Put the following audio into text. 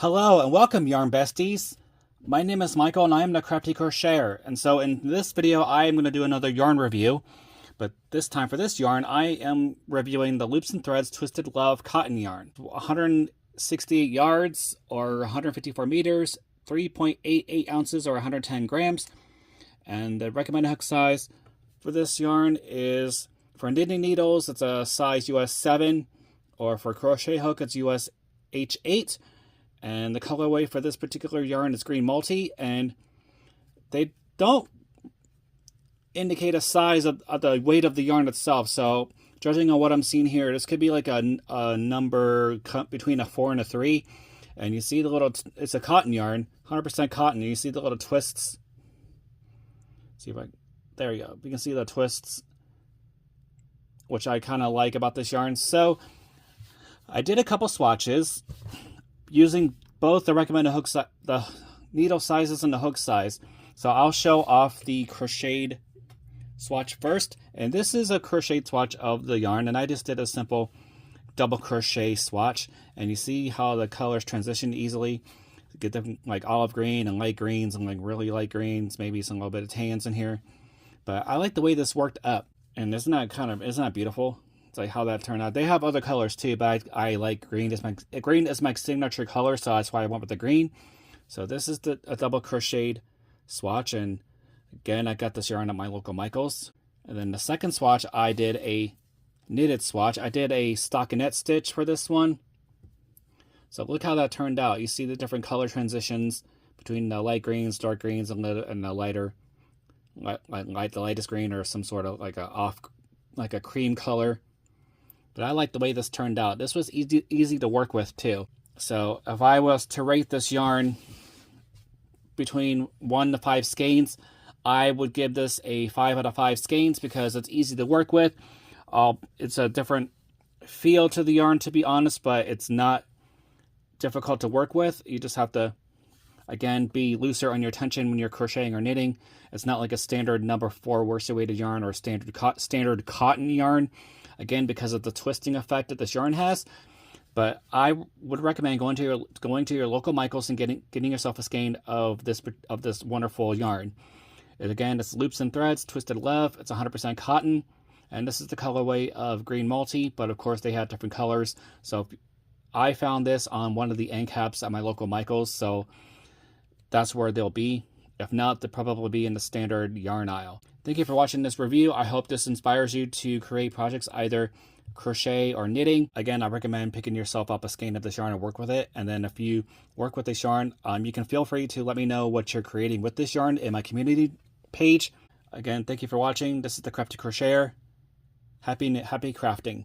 Hello and welcome, Yarn Besties. My name is Michael and I am the Crafty Crocheter. And so in this video, I am going to do another yarn review. But this time for this yarn, I am reviewing the Loops and Threads Twisted Love cotton yarn. 168 yards or 154 meters, 3.88 ounces or 110 grams. And the recommended hook size for this yarn is, for knitting needles, it's a size US 7. Or for crochet hook, it's US H8. And the colorway for this particular yarn is green multi, and they don't indicate a size of the weight of the yarn itself. So judging on what I'm seeing here, this could be like a number between a 4 and a 3. And you see the little, it's a cotton yarn, 100% cotton. And you see the little twists. See if there you go. You can see the twists, which I kind of like about this yarn. So I did a couple swatches using both the recommended hook the needle sizes and the hook size. So I'll show off the crocheted swatch first. And this is a crocheted swatch of the yarn. And I just did a simple double crochet swatch. And you see how the colors transition easily. Get them like olive green and light greens and like really light greens. Maybe some little bit of tans in here. But I like the way this worked up. And isn't that beautiful? It's like how that turned out. They have other colors too, but I like green. Green is my signature color, so that's why I went with the green. So this is a double crocheted swatch, and again, I got this yarn at my local Michael's. And then the second swatch, I did a knitted swatch. I did a stockinette stitch for this one. So look how that turned out. You see the different color transitions between the light greens, dark greens, and the lighter, the lightest green, or some sort of like a cream color. But I like the way this turned out. This was easy to work with too. So if I was to rate this yarn between 1 to 5 skeins, I would give this a 5 out of 5 skeins because it's easy to work with. It's a different feel to the yarn, to be honest, but it's not difficult to work with. You just have to, again, be looser on your tension when you're crocheting or knitting. It's not like a standard number 4 worsted weighted yarn or standard cotton yarn. Again, because of the twisting effect that this yarn has. But I would recommend going to your local Michael's and getting yourself a skein of this wonderful yarn. And again, it's Loops and Threads Twisted Love. It's 100% cotton, and this is the colorway of green multi. But of course, they have different colors. So I found this on one of the end caps at my local Michael's, so that's where they'll be. If not, they'll probably be in the standard yarn aisle. Thank you for watching this review. I hope this inspires you to create projects either crochet or knitting. Again, I recommend picking yourself up a skein of this yarn and work with it. And then if you work with this yarn, you can feel free to let me know what you're creating with this yarn in my community page. Again, thank you for watching. This is the Crafty Crocheter. Happy crafting.